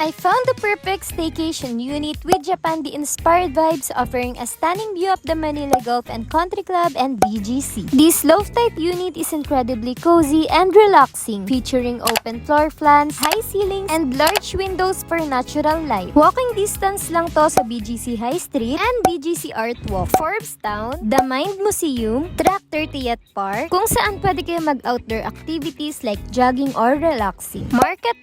I found the perfect staycation unit with Japandi-inspired vibes offering a stunning view of the Manila Golf and Country Club and BGC. This loft-type unit is incredibly cozy and relaxing, featuring open floor plans, high ceilings, and large windows for natural light. Walking distance lang to sa BGC High Street and BGC Art Walk, Forbes Town, The Mind Museum, Track 30th Park, kung saan pwede kayo mag-outdoor activities like jogging or relaxing. Market,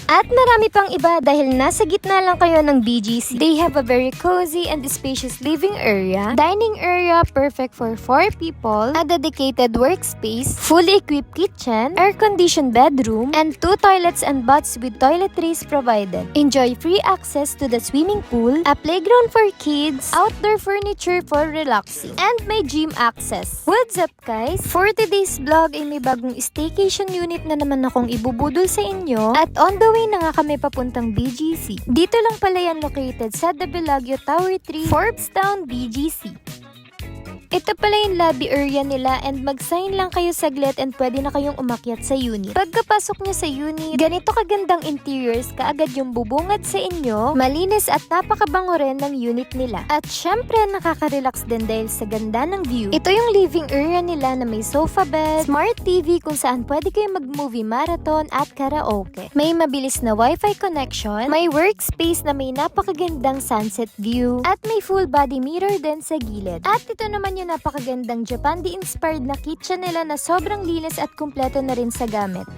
at marami pang iba dahil nasa gitna lang kayo ng BGC. They have a very cozy and spacious living area, dining area perfect for 4 people, a dedicated workspace, fully equipped kitchen, air-conditioned bedroom, and 2 toilets and baths with toiletries provided. Enjoy free access to the swimming pool, a playground for kids, outdoor furniture for relaxing, and may gym access. What's up guys? For today's vlog ay may bagong staycation unit na naman akong ibubudol sa inyo at on the way na nga kami papuntang BGC. Dito lang pala yan located sa The Bellagio Tower 3, Forbes Town, BGC. Ito pala yung lobby area nila and mag-sign lang kayo saglit and pwede na kayong umakyat sa unit. Pagkapasok nyo sa unit, ganito kagandang interiors kaagad yung bubungad sa inyo, malinis at napakabango rin ng unit nila. At syempre nakaka-relax din dahil sa ganda ng view. Ito yung living area nila na may sofa bed, smart TV kung saan pwede kayong mag-movie marathon at karaoke. May mabilis na wifi connection, may workspace na may napakagandang sunset view, at may full body mirror din sa gilid. At ito naman yung napakagandang Japandi-inspired na kitchen nila na sobrang linis at kumpleto na rin sa gamit.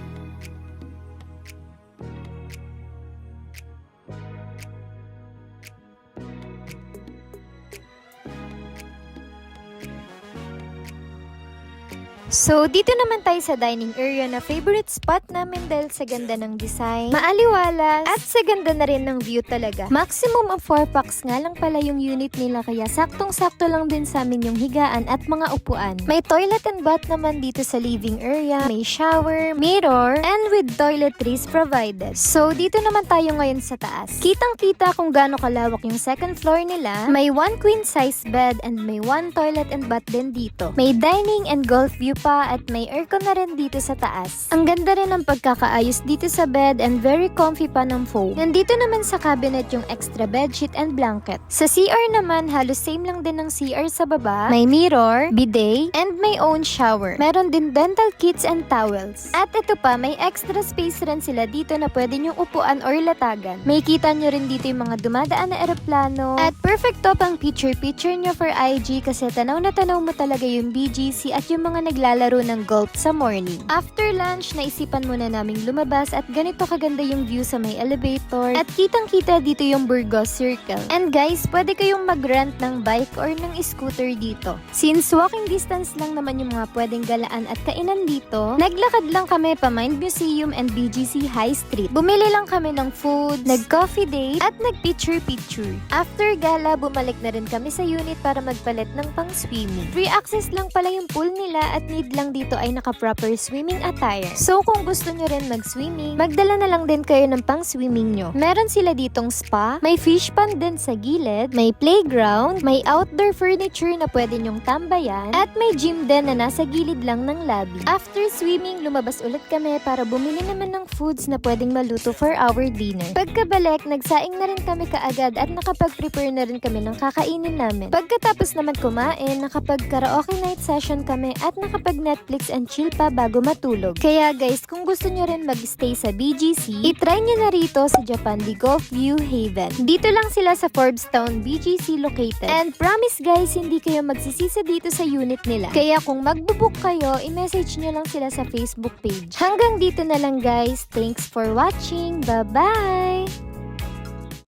So, dito naman tayo sa dining area na favorite spot namin dahil sa ganda ng design, maaliwalas, at sa ganda na rin ng view talaga. Maximum of 4 packs nga lang pala yung unit nila kaya saktong-sakto lang din sa amin yung higaan at mga upuan. May toilet and bath naman dito sa living area, may shower, mirror, and with toiletries provided. So, dito naman tayo ngayon sa taas. Kitang-kita kung gaano kalawak yung second floor nila. May 1 queen size bed and may 1 toilet and bath din dito. May dining and golf view pa at may aircon na rin dito sa taas. Ang ganda rin ng pagkakaayos dito sa bed and very comfy pa ng foam. Nandito naman sa cabinet yung extra bedsheet and blanket. Sa CR naman, halos same lang din ng CR sa baba. May mirror, bidet, and may own shower. Meron din dental kits and towels. At ito pa, may extra space rin sila dito na pwede nyong upuan or latagan. May kita nyo rin dito yung mga dumadaan na eroplano. At perfect to pang picture-picture nyo for IG kasi tanaw na tanaw mo talaga yung BGC at yung mga naglalaro ng golf sa morning. After lunch, naisipan muna naming lumabas at ganito kaganda yung view sa may elevator at kitang-kita dito yung Burgos Circle. And guys, pwede kayong mag-rent ng bike or ng scooter dito. Since walking distance lang naman yung mga pwedeng galaan at kainan dito, naglakad lang kami pa Mind Museum and BGC High Street. Bumili lang kami ng food, nag-coffee date, at nag-picture-picture. After gala, bumalik na rin kami sa unit para magpalit ng pang-swimming. Free access lang pala yung pool nila at need lang dito ay naka-proper swimming attire. So kung gusto nyo rin mag-swimming, magdala na lang din kayo ng pang-swimming nyo. Meron sila ditong spa, may fish pond din sa gilid, may playground, may outdoor furniture na pwede nyong tambayan, at may gym din na nasa gilid lang ng lobby. After swimming, lumabas ulit kami para bumili naman ng foods na pwedeng maluto for our dinner. Pagkabalik, nagsaing na rin kami kaagad at nakapag-prepare na rin kami ng kakainin namin. Pagkatapos naman kumain, nakapag-karaoke night session kami at nakapag-Netflix and chill pa bago matulog. Kaya guys, kung gusto nyo rin mag-stay sa BGC, itry nyo na rito sa Japandi Golf View Haven. Dito lang sila sa Forbes Town, BGC located. And promise guys, hindi kayo magsisisa dito sa unit nila. Kaya kung magbubook kayo, i-message nyo lang sila sa Facebook page. Hanggang dito na lang guys. Thanks for watching. Bye-bye!